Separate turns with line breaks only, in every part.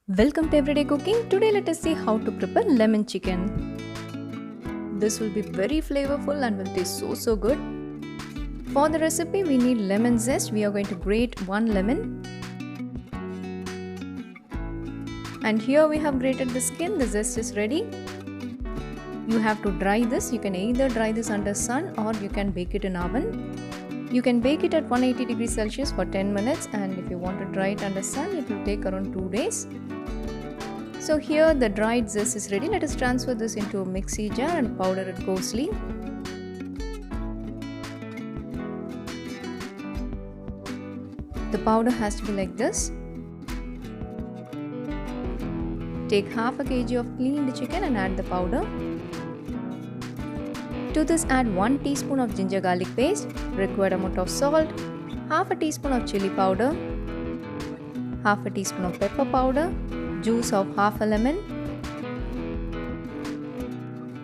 Welcome to Everyday Cooking. Today let us see how to prepare lemon chicken. This will be very flavorful and will taste so good. For the recipe we need lemon zest. We are going to grate 1 lemon. And here we have grated the skin. The zest is ready. You have to dry this. You can either dry this under sun or you can bake it in oven. You can bake it at 180 degrees Celsius for 10 minutes, and if you want to dry it under sun, it will take around 2 days. So here the dried zest is ready. Let us transfer this into a mixie jar and powder it coarsely. The powder has to be like this. Take half a kg of cleaned chicken and add the powder. To this add 1 teaspoon of ginger garlic paste, required amount of salt, half a teaspoon of chili powder, half a teaspoon of pepper powder, juice of half a lemon,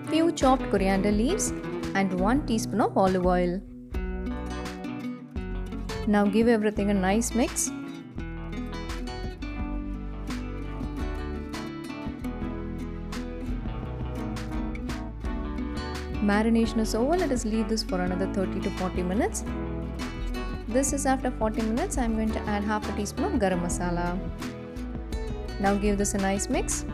few chopped coriander leaves and 1 teaspoon of olive oil. Now give everything a nice mix. Marination is over. Let us leave this for another 30 to 40 minutes. This is after 40 minutes. I am going to add half a teaspoon of garam masala. Now give this a nice mix.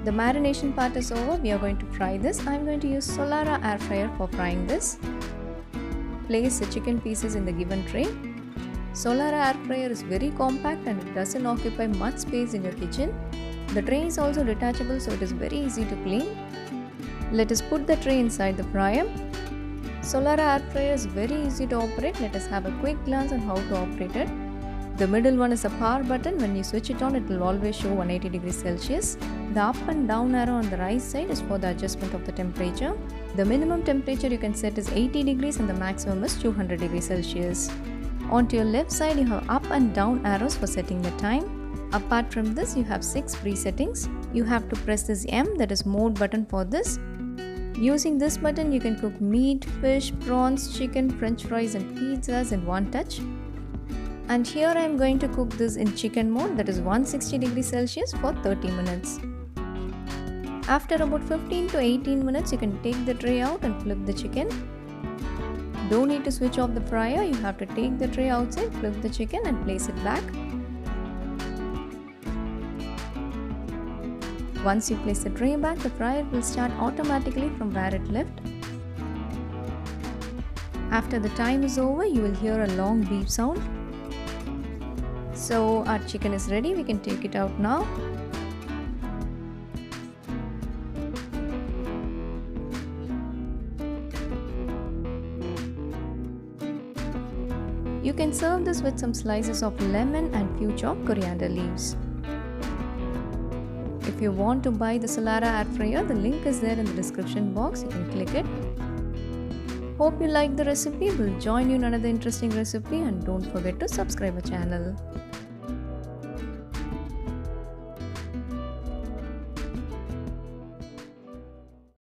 The marination part is over. We are going to fry this. I am going to use Solara air fryer for frying this. Place the chicken pieces in the given tray. Solara air fryer is very compact and it doesn't occupy much space in your kitchen. The tray is also detachable, so it is very easy to clean. Let us put the tray inside the fryer. Solara air fryer is very easy to operate. Let us have a quick glance on how to operate it. The middle one is a power button. When you switch it on, it will always show 180 degrees Celsius. The up and down arrow on the right side is for the adjustment of the temperature. The minimum temperature you can set is 80 degrees and the maximum is 200 degrees Celsius. Onto your left side, you have up and down arrows for setting the time. Apart from this, you have 6 presettings. You have to press this M, that is mode button for this. Using this button, you can cook meat, fish, prawns, chicken, french fries and pizzas in one touch. And here I am going to cook this in chicken mode, that is 160 degrees Celsius for 30 minutes. After about 15 to 18 minutes, you can take the tray out and flip the chicken. Don't need to switch off the fryer. You have to take the tray outside, flip the chicken and place it back. Once you place the tray back, the fryer will start automatically from where it left. After the time is over, you will hear a long beep sound. So our chicken is ready. We can take it out now. You can serve this with some slices of lemon and few chopped coriander leaves. If you want to buy the Solara air fryer, the link is there in the description box. You can click it. Hope you like the recipe. We'll join you in another interesting recipe and don't forget to subscribe our channel.